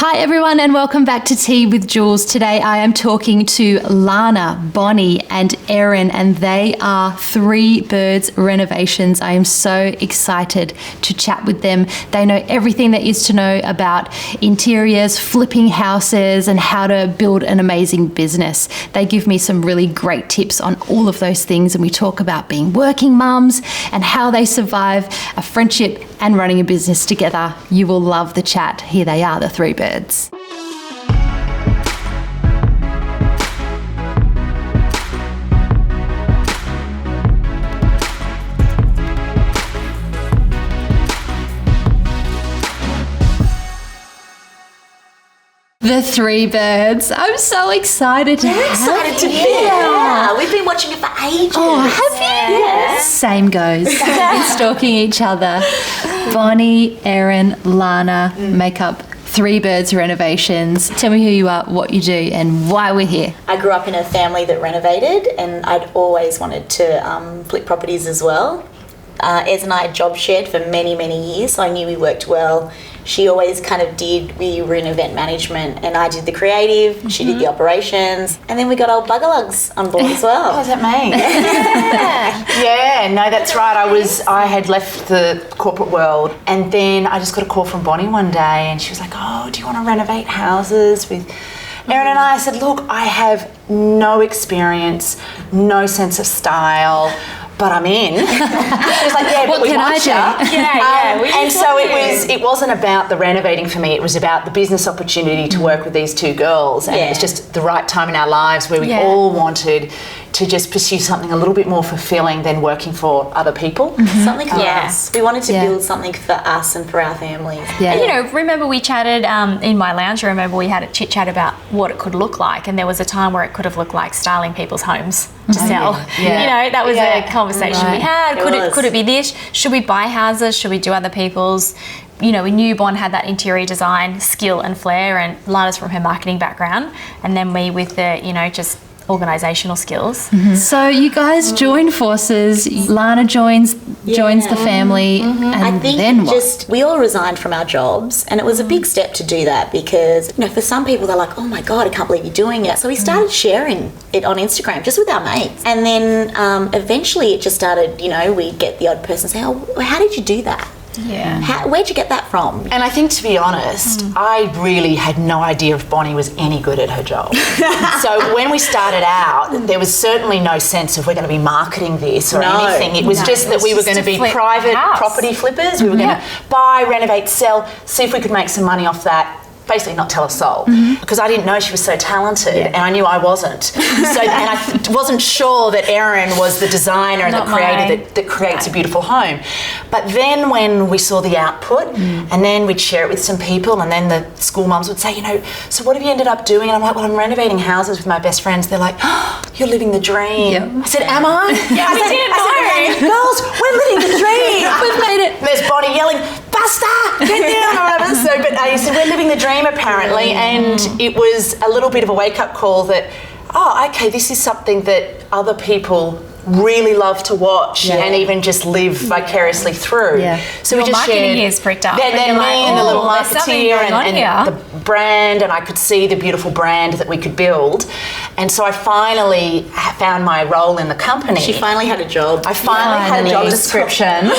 Hi everyone and welcome back to Tea with Jules. Today I am talking to Lana, Bonnie and Erin, and they are Three Birds Renovations. I am so excited to chat with them. They know everything there is to know about interiors, flipping houses and how to build an amazing business. They give me some really great tips on all of those things, and we talk about being working mums and how they survive a friendship and running a business together. You will love the chat. Here they are, the Three Birds. The Three Birds. I'm so excited to excited to be here. Yeah. We've been watching it for ages. Oh, have you? Yeah. Same goes. We've been stalking each other. Bonnie, Erin, Lana make up Three Birds Renovations. Tell me who you are, what you do, and why we're here. I grew up in a family that renovated, and I'd always wanted to flip properties as well. Ez and I job shared for many, many years, so I knew we worked well. She always kind of we were in event management, and I did the creative, she did the operations, and then we got old Buggerlugs on board as well. Oh, is that me? Yeah, no, that's right. I had left the corporate world, and then I just got a call from Bonnie one day, and she was like, "Oh, do you want to renovate houses with Erin and I?" I said, "Look, I have no experience, no sense of style, but I'm in." She was like, "Yeah, but we want you." And so it wasn't about the renovating for me. It was about the business opportunity to work with these two girls, and it was just the right time in our lives where we all wanted to just pursue something a little bit more fulfilling than working for other people. Something for us. We wanted to build something for us and for our families. Yeah. And, remember we chatted in my lounge room. Remember we had a chit chat about what it could look like, and there was a time where it could have looked like styling people's homes to sell. That was a conversation we had. Could it be this? Should we buy houses? Should we do other people's? We knew Bon had that interior design skill and flair, and Lana's from her marketing background, and then me with the just organisational skills. So you guys join forces. Lana joins the family, and I think then what? we all resigned from our jobs, and it was a big step to do that because for some people they're like, "Oh my God, I can't believe you're doing it." So we started sharing it on Instagram just with our mates, and then eventually it just started. We'd get the odd person say, "Oh, how did you do that? Yeah. Where'd you get that from?" And I think, to be honest, I really had no idea if Bonnie was any good at her job. So when we started out, there was certainly no sense of we're going to be marketing this or anything. It was just that we were going to be private property flippers. We were going to buy, renovate, sell, see if we could make some money off that. Basically not tell a soul, because I didn't know she was so talented, and I knew I wasn't. So, and I wasn't sure that Erin was the designer and the creator that creates a beautiful home. But then when we saw the output, and then we'd share it with some people, and then the school mums would say, "So what have you ended up doing?" And I'm like, "Well, I'm renovating houses with my best friends." They're like, "Oh, you're living the dream." Yeah. I said, "Am I?" Yeah, we didn't know. "Girls, we're living the dream. We've made it." There's Bonnie yelling, "Buster, get down!" or whatever. So, but I said, "We're living the dream." Apparently, and it was a little bit of a wake-up call that, okay, this is something that other people really love to watch and even just live vicariously through. So your we just marketing shared. ears pricked up. Then me and the little marketeer and the the brand, and I could see the beautiful brand that we could build. And so I finally found my role in the company. She finally had a job. I finally had a job description.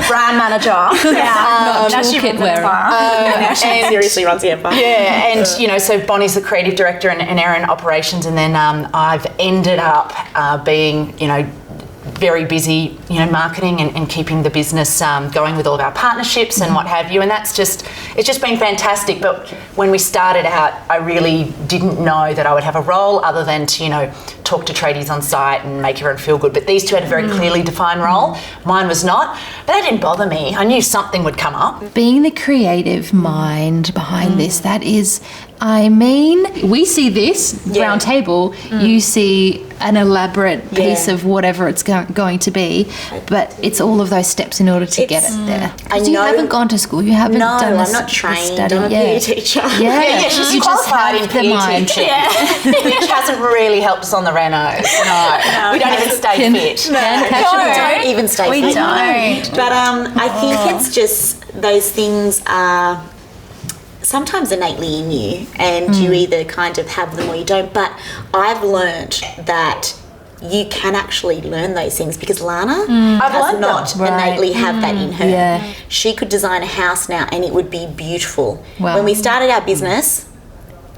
Brand manager. Not now she toolkit runs wearer. Now she seriously runs the empire. And so Bonnie's the creative director and Erin operations, and then I've ended up being very busy, marketing and keeping the business going with all of our partnerships and what have you. And it's just been fantastic. But when we started out, I really didn't know that I would have a role other than to, talk to tradies on site and make everyone feel good. But these two had a very clearly defined role. Mine was not. But that didn't bother me. I knew something would come up. Being the creative mind behind this, that is, we see this round table, you see an elaborate piece of whatever it's going to be, but it's all of those steps in order to get it there. Because you haven't gone to school, you haven't done I'm not trained. study. I'm a PE teacher. She's you just qualified have in PE the mind. teaching, which hasn't really helped us on the renos. No, we don't even stay fit. We don't even stay fit. We don't. But I think it's just those things are sometimes innately in you, and you either kind of have them or you don't. But I've learnt that you can actually learn those things, because Lana does not innately have that in her. Yeah. She could design a house now and it would be beautiful. Wow. When we started our business,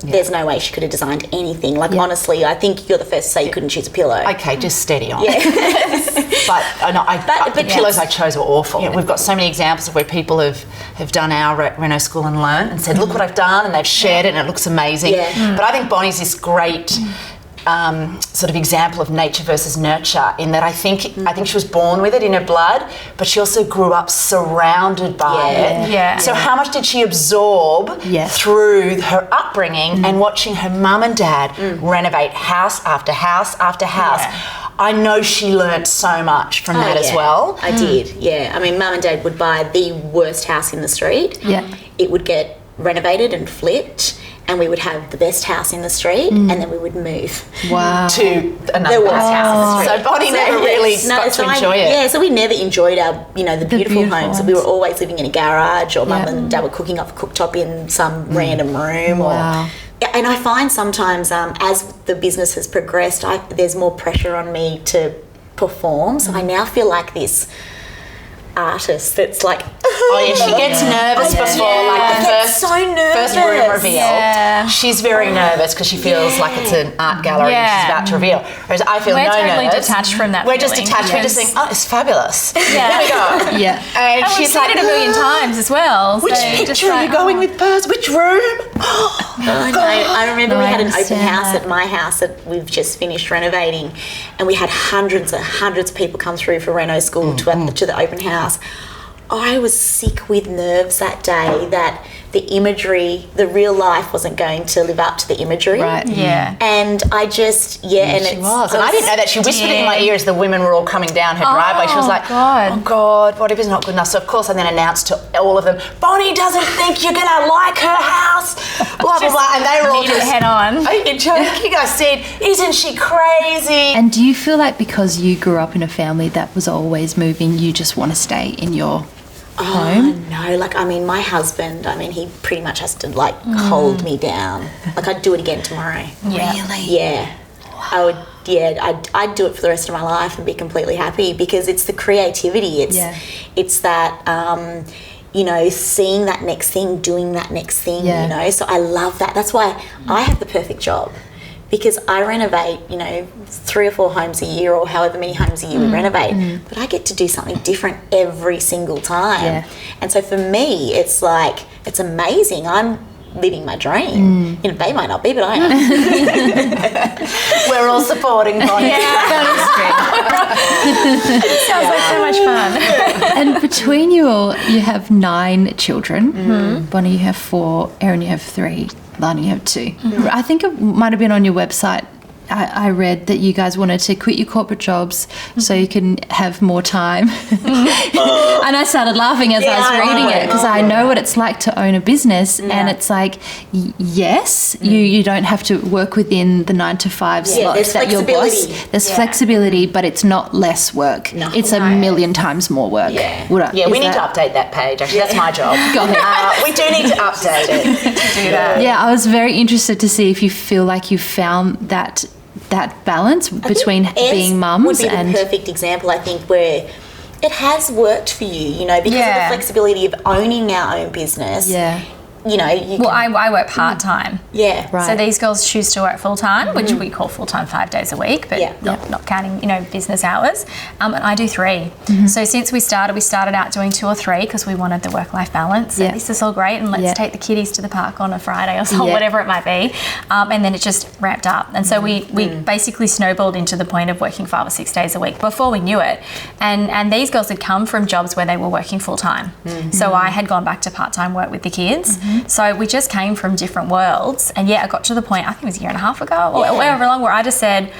there's no way she could have designed anything. Like, honestly, I think you're the first to say you couldn't choose a pillow. Okay, just steady on. Yeah. But the pillows I chose were awful. We've got so many examples of where people have done our Reno school and learned and said, look what I've done, and they've shared it and it looks amazing. Yeah. But I think Bonnie's this great sort of example of nature versus nurture, in that I think she was born with it in her blood, but she also grew up surrounded by it. Yeah. So how much did she absorb through her upbringing and watching her mum and dad renovate house after house after house? Yeah. I know she learnt so much from that as well. I did, yeah. I mean, Mum and Dad would buy the worst house in the street. Yeah. It would get renovated and flipped, and we would have the best house in the street, and then we would move to another the worst house in the street. So Bonnie never really got to enjoy it. Yeah, so we never enjoyed our, the beautiful homes. homes. We were always living in a garage, or Mum and Dad were cooking off a cooktop in some random room. Wow. And I find sometimes as the business has progressed, there's more pressure on me to perform. So I now feel like this artist that's like, she gets nervous before like the first room reveal. Yeah. She's very nervous because she feels like it's an art gallery and she's about to reveal. Whereas I feel We're no totally nerves. detached from that. We're just feeling. detached. We're just think, oh, it's fabulous. Yeah. Here we go. Yeah. And And we've she's seen like, it a million times as well. which so just picture are you like, going with first? Which room? I remember we had an open understand house that. at my house that we've just finished renovating, and we had hundreds of people come through for Reno school to the open house. I was sick with nerves that day that the imagery, the real life wasn't going to live up to the imagery. Right. Yeah. And I just, and She was. And I didn't know that. She whispered it in my ear as the women were all coming down her driveway. She was like, God. oh, God, what if it's not good enough? So, of course, I then announced to all of them, Bonnie doesn't think you're going to like her house, blah, blah, blah. And they were all Meet it just, head on. are you joking? I said, isn't she crazy? And do you feel like because you grew up in a family that was always moving, you just want to stay in your home? No, my husband, he pretty much has to hold me down. Like, I'd do it again tomorrow. Yeah. Really? Yeah. I would, I'd do it for the rest of my life and be completely happy, because it's the creativity. It's that, seeing that next thing, doing that next thing, So I love that. That's why I have the perfect job, because I renovate, 3 or 4 homes a year, or however many homes a year we renovate, but I get to do something different every single time. Yeah. And so for me, it's like, it's amazing. I'm living my dream. They might not be, but I am. We're all supporting Bonnie. Sounds like so much fun. And between you all, you have 9 children. Bonnie, you have 4. Erin, you have 3. Lana, you have 2. I think it might have been on your website. I read that you guys wanted to quit your corporate jobs so you can have more time. And I started laughing as I was reading it, because I know what it's like to own a business, and it's like, yes, you don't have to work within the 9 to 5 slots that your boss. There's flexibility, but it's not less work. No. It's a million times more work. Yeah, we need to update that page. Actually, that's my job. Go ahead. We do need to update it to do that. Yeah, I was very interested to see if you feel like you found that balance between being mums would be and the perfect example, I think, where it has worked for you, because of the flexibility of owning our own business. You Well, I work part-time. Yeah. Right. So these girls choose to work full-time, which we call full-time 5 days a week, but not counting, business hours. And I do 3. So since we started out doing 2 or 3 because we wanted the work-life balance. And this is all great, and let's take the kiddies to the park on a Friday or so, whatever it might be. And then it just ramped up. And so we basically snowballed into the point of working 5 or 6 days a week before we knew it. And these girls had come from jobs where they were working full-time. So I had gone back to part-time work with the kids. So we just came from different worlds, and I got to the point, I think it was a year and a half ago, or however long, where I just said,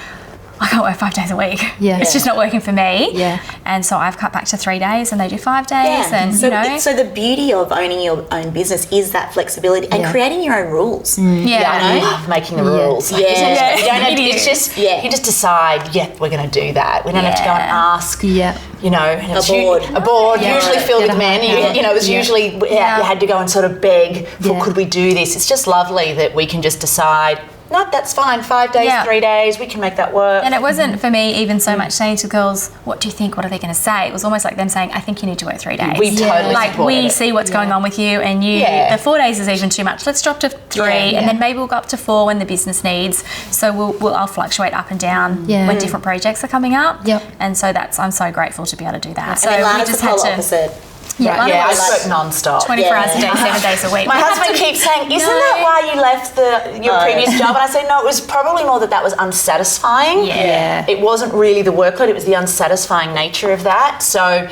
I can't work 5 days a week. Yeah. It's just not working for me. Yeah. And so I've cut back to 3 days and they do 5 days. And, so, you know. so the beauty of owning your own business is that flexibility and creating your own rules. I love making the rules. Like, Yeah. you don't have to, it's just, you just decide, we're going to do that. We don't have to go and ask. Yeah. You know, and A board. A board, usually filled Get with a men. You know, it was usually, you had to go and sort of beg for, could we do this? It's just lovely that we can just decide, no, that's fine, 5 days, 3 days, we can make that work. And it wasn't for me even so much saying to girls, what do you think, what are they going to say? It was almost like them saying, I think you need to work 3 days. We totally like, supported we it. see what's going on with you and you, the 4 days is even too much. Let's drop to 3 and then maybe we'll go up to 4 when the business needs. So I'll fluctuate up and down when different projects are coming up. Yep. And so I'm so grateful to be able to do that. So and we Lana's just the had polar to... opposite. Yeah, I work non-stop. 24 hours a day, 7 days a week. My husband keeps saying, isn't that why you left your previous job? And I say, no, it was probably more that was unsatisfying. Yeah. It wasn't really the workload, it was the unsatisfying nature of that. So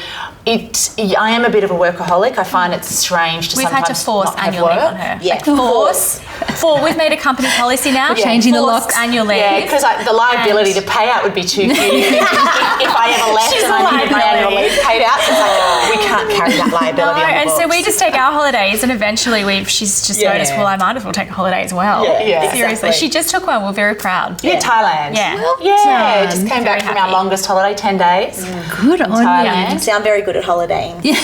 I am a bit of a workaholic. I find it strange to We've sometimes had to force not have annual leave work. on her. Yeah. Like we've made a company policy now. Changing the Forced locks. annual leave. Yeah, because the liability to pay out would be too huge if I ever left She's and a I needed my annual liability. leave paid out. So it's like, we can't carry that liability on the And so we books. just take our holidays and eventually she's just noticed, well, I might as well take a holiday as well. Yeah, Seriously. exactly. She just took one. We're very proud. Yeah, Thailand. Yeah. Yeah, just came Very back from happy. our longest holiday, 10 days. Good on Thailand. you. See, I'm very good at holidaying. Yeah,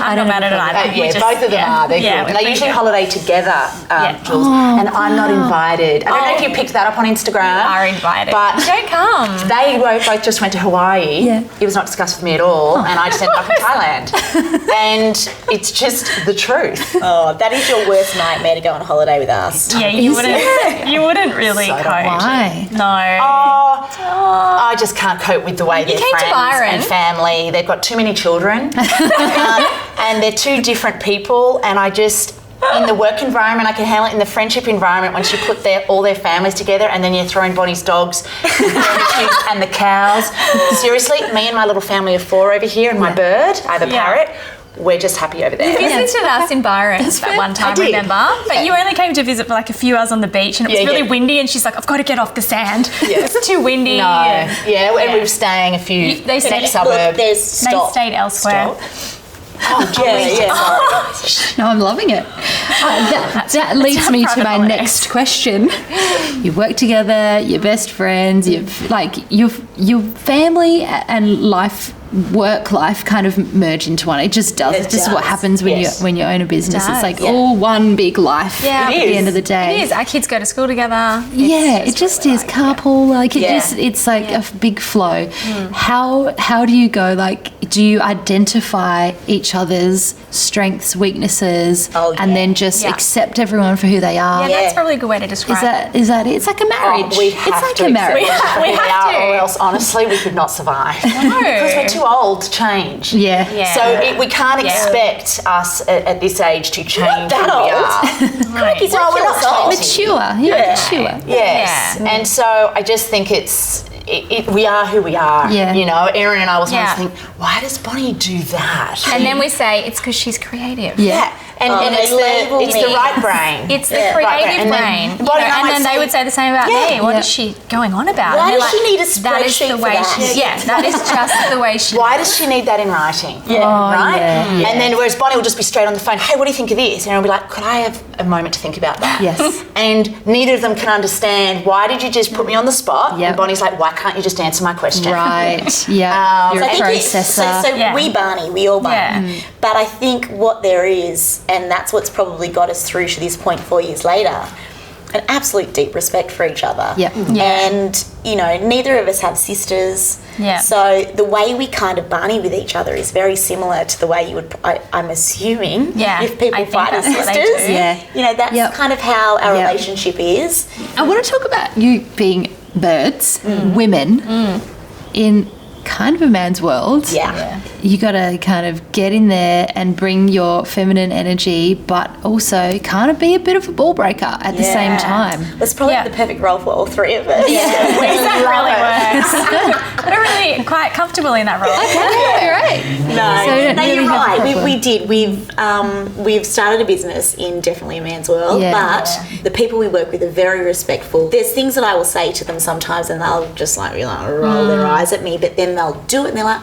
I'm not mad at it either. Yeah, both of them are. They're good. And they usually holiday together, Jules. And I'm not invited. I don't know if you picked that up on Instagram. You are invited. But don't come. they both just went to Hawaii. Yeah. It was not discussed with me at all. And I just ended up in Thailand. And it's just the truth. Oh, that is your worst nightmare to go on holiday with us. Yeah, you wouldn't really So cope. Why? No. I just can't cope with the way they're came to friends Byron. and family. They've got too many children. And they're two different people. And I just... In the work environment, I can handle it. In the friendship environment, once you put all their families together and then you're throwing Bonnie's dogs and the cows. Seriously, me and my little family of 4 over here and my bird, I have a parrot, we're just happy over there. You visited us in Byron that one time, did. remember? But you only came to visit for like a few hours on the beach and it was really windy and she's like, I've got to get off the sand. It's too windy. No. And we were staying a few They stayed- next suburb. There's They stop. stayed elsewhere. No, I'm loving it. That leads me to my next question. You work together, you're best friends, you've like your family and work life kind of merge into one. It just does. It's just what happens when you own a business. It's like all one big life at the end of the day. It is. Our kids go to school together. It just is carpool. Like it's like a big flow. How do you go? Like, do you identify each other's strengths, weaknesses, and then just accept everyone for who they are? Yeah, that's probably a good way to describe it. Is that it? It's like a marriage. We have it's like to a marriage. We have are, to. or else honestly we could not survive. Because we're too old to change. Yeah. So we can't expect us at this age to change who we are. Right. Well, we're not 20. Mature. Mature. Yes. Yeah. And so I just think we are who we are. Yeah. You know, Erin and I was Yeah. once thinking, why does Bonnie do that? And then we say it's because she's creative. Yeah. And it's the right brain. It's the Right creative brain. And then, And then they would say the same about me. What is she going on about? Why And does they're she need a that is spreadsheet the for way that? that is just the way she. Why does she need that in writing? Right? Yeah. And then whereas Bonnie will just be straight on the phone, hey, what do you think of this? And I'll be like, could I have a moment to think about that? Yes. And neither of them can understand, why did you just put me on the spot? Yep. And Bonnie's like, why can't you just answer my question? Right. Yeah. You're So a I think processor. so we Barney, we all Barney. Yeah. But I think what there is, and that's what's probably got us through to this point 4 years later, an absolute deep respect for each other. Yep. And, neither of us have sisters. Yeah. So the way we kind of Barney with each other is very similar to the way you would, I'm assuming, if people I think fight as that's what they sisters. do. Yeah. That's kind of how our Yep. relationship is. I want to talk about you being birds, women, in kind of a man's world. Yeah. You got to kind of get in there and bring your feminine energy, but also kind of be a bit of a ball breaker at the same time. That's probably the perfect role for all three of us. That really works. We're really quite comfortable in that role. Okay, right. No, you're right. We did. We've started a business in definitely a man's world, but the people we work with are very respectful. There's things that I will say to them sometimes, and they'll just like roll their eyes at me, but then they'll do it, and they're like,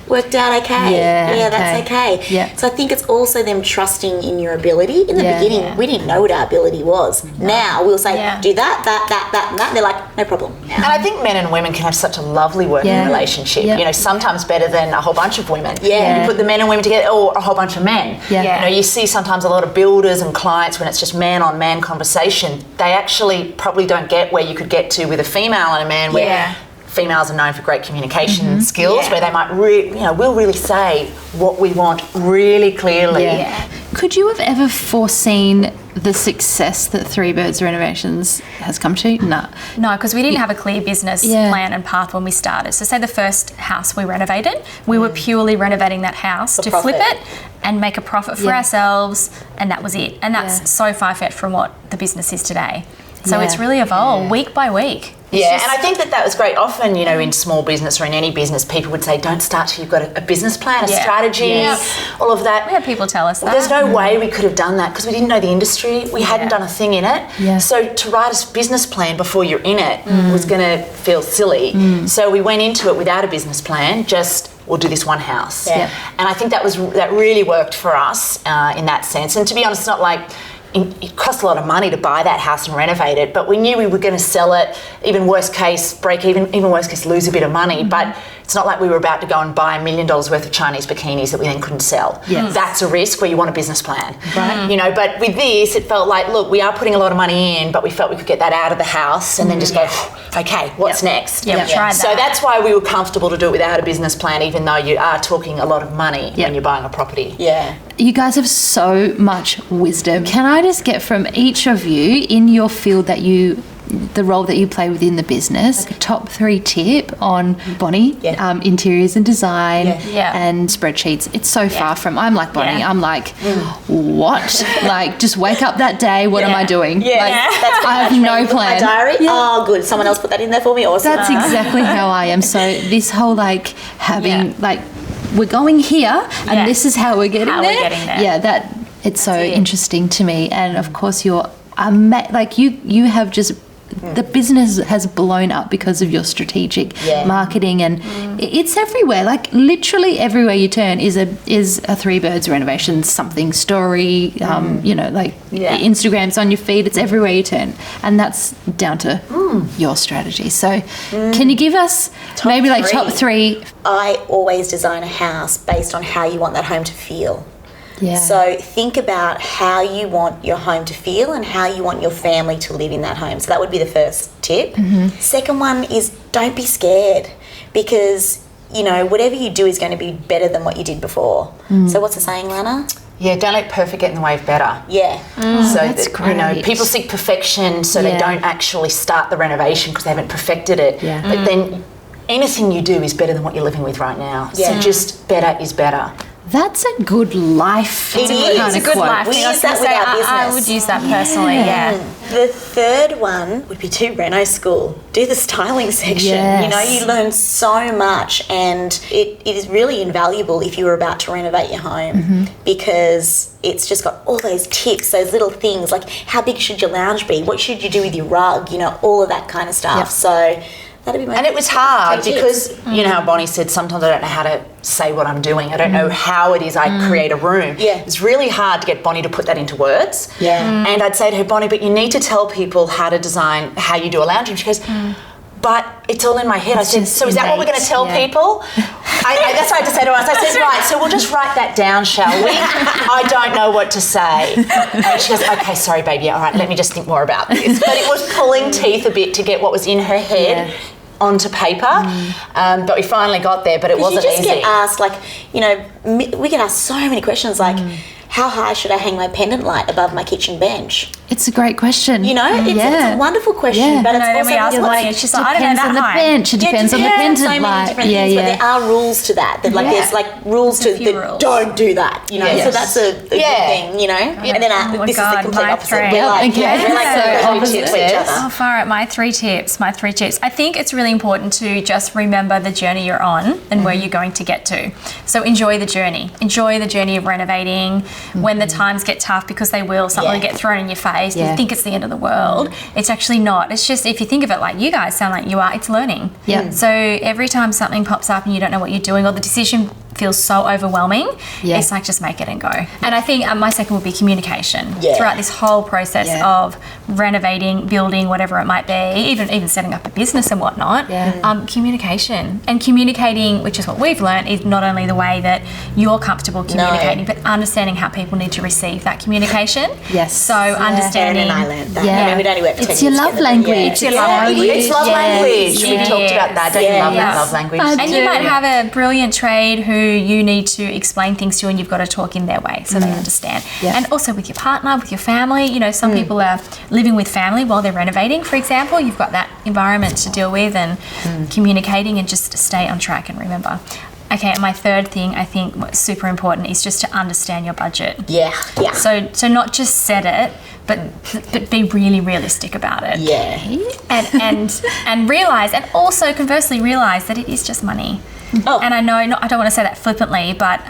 worked out okay. Yeah, that's okay. Yeah. So I think it's also them trusting in your ability. In the beginning, we didn't know what our ability was. Now we'll say, do that, and that. And they're like, no problem. Now. And I think men and women can have such a lovely working relationship. Yep. You know, sometimes better than a whole bunch of women. Yeah. You put the men and women together, or a whole bunch of men. Yeah. You know, you see sometimes a lot of builders and clients when it's just man-on-man conversation, they actually probably don't get where you could get to with a female and a man where females are known for great communication skills, where they might we'll really say what we want really clearly. Could you have ever foreseen the success that Three Birds Renovations has come to? No, because we didn't have a clear business plan and path when we started. So say the first house we renovated, we were purely renovating that house to flip it and make a profit for ourselves, and that was it. And that's so far-fetched from what the business is today. So it's really evolved week by week. And I think that was great. Often, you know, in small business or in any business, people would say, don't start till you've got a business plan, a strategy, all of that. We had people tell us that. There's no way we could have done that because we didn't know the industry. We hadn't done a thing in it. Yeah. So to write a business plan before you're in it was going to feel silly. So we went into it without a business plan, just we'll do this one house. And I think that really worked for us in that sense. And to be honest, it's not like it cost a lot of money to buy that house and renovate it, but we knew we were going to sell it, even worst case, break even worst case, lose a bit of money. But it's not like we were about to go and buy $1 million worth of Chinese bikinis that we then couldn't sell. That's a risk where you want a business plan. Right. You know, but with this, it felt like, look, we are putting a lot of money in, but we felt we could get that out of the house and then just go, okay, what's next? We tried that. So that's why we were comfortable to do it without a business plan, even though you are talking a lot of money when you're buying a property. You guys have so much wisdom. Can I just get from each of you in your field the role that you play within the business, a top 3 tip on Bonnie, interiors and design and spreadsheets? It's so far from, I'm like Bonnie, I'm like, what? Like, just wake up that day, what am I doing? Like, I have no plan. My diary? Oh, good. Someone else put that in there for me? Awesome. That's exactly how I am. So this whole like having like, we're going here and this is how we're getting there. Yeah, it's so interesting to me. And of course you have just, the business has blown up because of your strategic marketing, and it's everywhere. Like literally everywhere you turn is a Three Birds Renovations something story. You know, like Instagram's on your feed. It's everywhere you turn, and that's down to your strategy. So, can you give us top 3? I always design a house based on how you want that home to feel. Yeah. So think about how you want your home to feel and how you want your family to live in that home. So that would be the first tip. Second one is don't be scared, because, you know, whatever you do is going to be better than what you did before. So what's the saying, Lana? Yeah, don't let perfect get in the way of better. So that's great. You know, people seek perfection, so they don't actually start the renovation because they haven't perfected it. But then anything you do is better than what you're living with right now. So just better is better. That's a good life. It is. Kind It's of a good quote. life. We use that with our business. I would use that personally, The third one would be do Reno school. Do the styling section. Yes. You know, you learn so much, and it is really invaluable if you were about to renovate your home, because it's just got all those tips, those little things, like how big should your lounge be? What should you do with your rug? You know, all of that kind of stuff. So that'd be my And it was hard because, you know how Bonnie said, sometimes I don't know how to say what I'm doing. I don't know how it is I create a room. It's really hard to get Bonnie to put that into words. And I'd say to her, Bonnie, but you need to tell people how to design, how you do a lounge room. She goes, but it's all in my head. I said, so is that what we're going to tell people? That's what I had to say to us. I said, right, so we'll just write that down, shall we? I don't know what to say. And she goes, okay, sorry, baby. All right, let me just think more about this. But it was pulling teeth a bit to get what was in her head onto paper. But we finally got there, but it wasn't easy. You just get asked, like, you know, we get asked so many questions, like, how high should I hang my pendant light above my kitchen bench? It's a great question. You know, it's a wonderful question, but it's also we ask Bonnie, and she's like, I don't know on that the high. bench. It depends on the pendant so many light. different things, but there are rules to that. That like there's like rules to few that rules. don't do that. You know, so that's a good thing. You know, and then Oh this my is the God, complete my opposite. three. We're like, we're like So opposite to each other. Oh, far out. My three tips. I think it's really important to just remember the journey you're on and where you're going to get to. So enjoy the journey. Enjoy the journey of renovating. When the times get tough, because they will, something will get thrown in your face. You think it's the end of the world. It's actually not. It's just, if you think of it like you guys sound like you are, it's learning. Yeah. So every time something pops up and you don't know what you're doing, or the decision feels so overwhelming, it's like, just make it and go. And I think my second would be communication. Throughout this whole process of renovating, building, whatever it might be, even setting up a business and whatnot, communication. And communicating, which is what we've learned, is not only the way that you're comfortable communicating, but understanding how people need to receive that communication. Yes. So understanding. Erin and I learned that. Yeah. I mean, we'd only worked 10 It's your years love together, language. yeah. It's your love language. It's love language. We talked about that. Don't you love that love language? And you might have a brilliant trade who you need to explain things to, and you've got to talk in their way so they understand. And also with your partner, with your family. You know, some people are living with family while they're renovating, for example. You've got that environment to deal with, and communicating, and just stay on track and remember. Okay, and my third thing, I think what's super important is just to understand your budget. Yeah. So not just set it, but be really realistic about it. Yeah. And realize, and also conversely realize that it is just money. Oh. And I know, I don't want to say that flippantly, but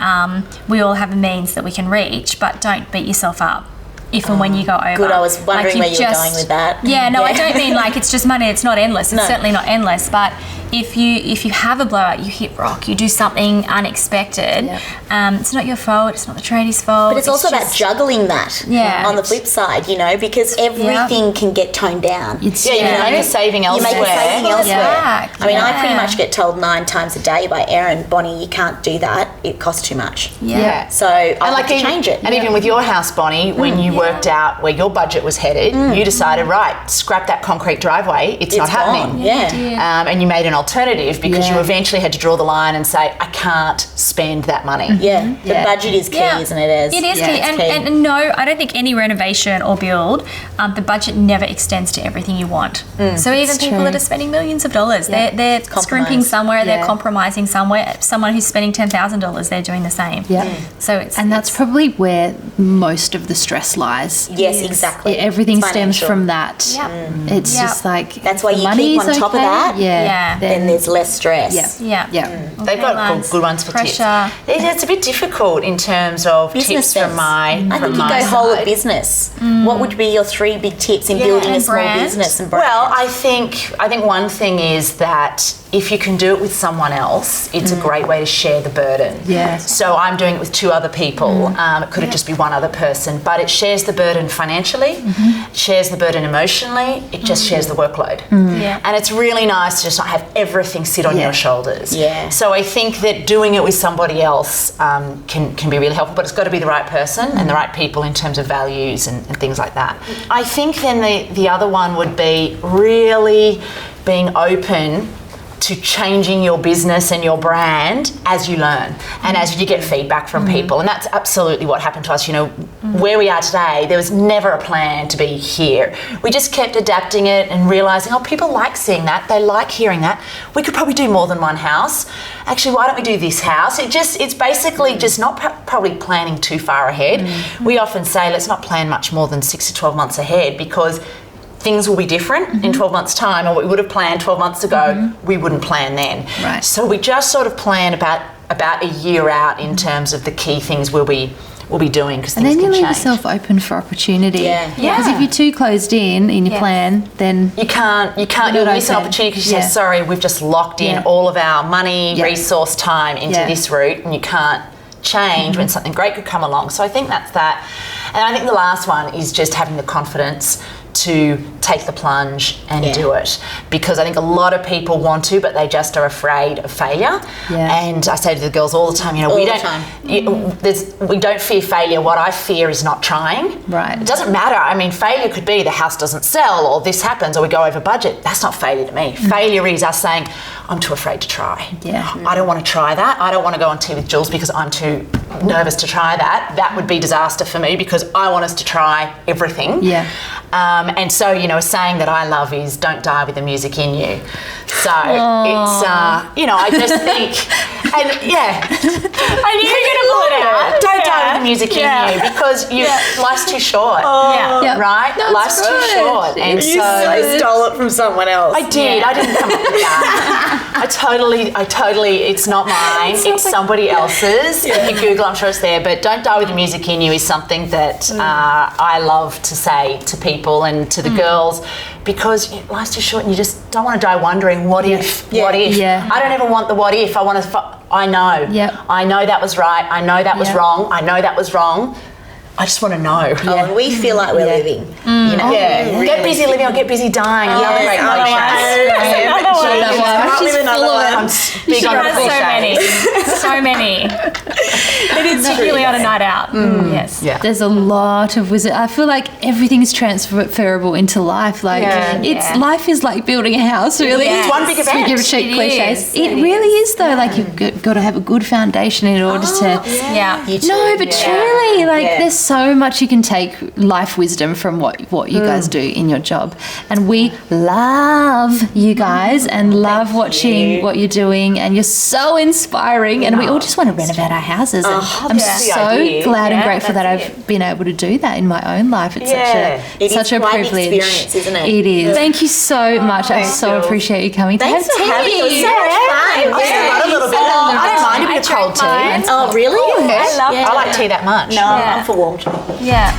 we all have a means that we can reach, but don't beat yourself up if and when you go over. Good, I was wondering where you were going with that. Yeah, no, I don't mean like it's just money, it's not endless. It's certainly not endless, but if you have a blowout, you hit rock, you do something unexpected, it's not your fault, it's not the tradie's fault. But it's also about juggling that on the flip side, you know, because everything can get toned down. You make a saving elsewhere. You make a saving elsewhere. Yeah. I mean, I pretty much get told 9 times a day by Erin, Bonnie, you can't do that. It costs too much. Yeah. So I like to change it. And even with your house, Bonnie, when you worked out where your budget was headed, you decided, right, scrap that concrete driveway. It's not happening. Yeah. And you made an alternative because you eventually had to draw the line and say, I can't spend that money. Yeah. The budget is key, isn't it? It is key. And no, I don't think any renovation or build, the budget never extends to everything you want. So even people that are spending millions of dollars, they're scrimping somewhere, they're compromising somewhere. Someone who's spending $10,000, they're doing the same. So that's probably where most of the stress lies. Yes, exactly. Everything stems from that. It's just like, that's why you keep on top of that. Then there's less stress. They've got good ones for pressure. tips. It's a bit difficult in terms of business tips from my I think you go whole of business. What would be your 3 big tips in building a small business and brand? Well, I think one thing is that if you can do it with someone else, it's a great way to share the burden. So I'm doing it with 2 other people. It could just be one other person, but it shares the burden financially, it shares the burden emotionally, it just shares the workload. And it's really nice to just not have everything sit on your shoulders. So I think that doing it with somebody else can be really helpful, but it's got to be the right person and the right people in terms of values and things like that. I think then the other one would be really being open to changing your business and your brand as you learn and as you get feedback from people. And that's absolutely what happened to us. You know, where we are today, there was never a plan to be here. We just kept adapting it and realising, people like seeing that. They like hearing that. We could probably do more than one house. Actually, why don't we do this house? It's basically just not probably planning too far ahead. We often say, let's not plan much more than 6 to 12 months ahead, because things will be different in 12 months' time, or what we would have planned 12 months ago, we wouldn't plan then. Right. So we just sort of plan about a year out in terms of the key things we'll be doing, because things can change. And then you leave yourself open for opportunity. Because if you're too closed in your plan, then you can't you'll miss an opportunity because you say, sorry, we've just locked in all of our money, resource, time into this route, and you can't change when something great could come along. So I think that's that. And I think the last one is just having the confidence to take the plunge and do it, because I think a lot of people want to, but they just are afraid of failure. And I say to the girls all the time, we don't fear failure. What I fear is not trying. Right. It doesn't matter. I mean, failure could be the house doesn't sell, or this happens, or we go over budget. That's not failure to me. Failure is us saying, I'm too afraid to try. I don't want to try that. I don't want to go on Tea with Jules because I'm too nervous to try that. That would be disaster for me, because I want us to try everything. And so, a saying that I love is don't die with the music in you. So it's, I just think, and I knew you were going to pull it out. Don't die with the music in you, because life's too short. Right? No, life's too short. And You so stole it from someone else. I did. I didn't come up with that. I totally, it's not mine. It's somebody else's. If you Google, I'm sure it's there. But don't die with the music in you is something that I love to say to people and to the girls, because life's too short and you just don't want to die wondering what if. I don't ever want the what if. I want to, I know. I know that was right. I know that was wrong. I know that was wrong. I just want to know. And we feel like we're living. Really. Get busy living or get busy dying. Another great cliche. I'm big on so many. It is particularly on a night out. Yes. There's a lot of wisdom. I feel like everything is transferable into life. Like life is like building a house, really. It's one big event. Speaking of cheap cliches, it really is though. Like you've got to have a good foundation in order to. No, but truly, there's so much you can take life wisdom from what you guys do in your job, and we love you guys and love watching what you're doing, and you're so inspiring, and we all just want to renovate our houses. And I'm so glad and grateful that I've been able to do that in my own life. It's such a privilege. Experience, isn't it? It is. Thank you so much. I so appreciate you coming. Thanks for having me. So much fun. I don't mind a bit of cold tea. Oh, really? I like tea that much. No, I'm for warm tea. Yeah.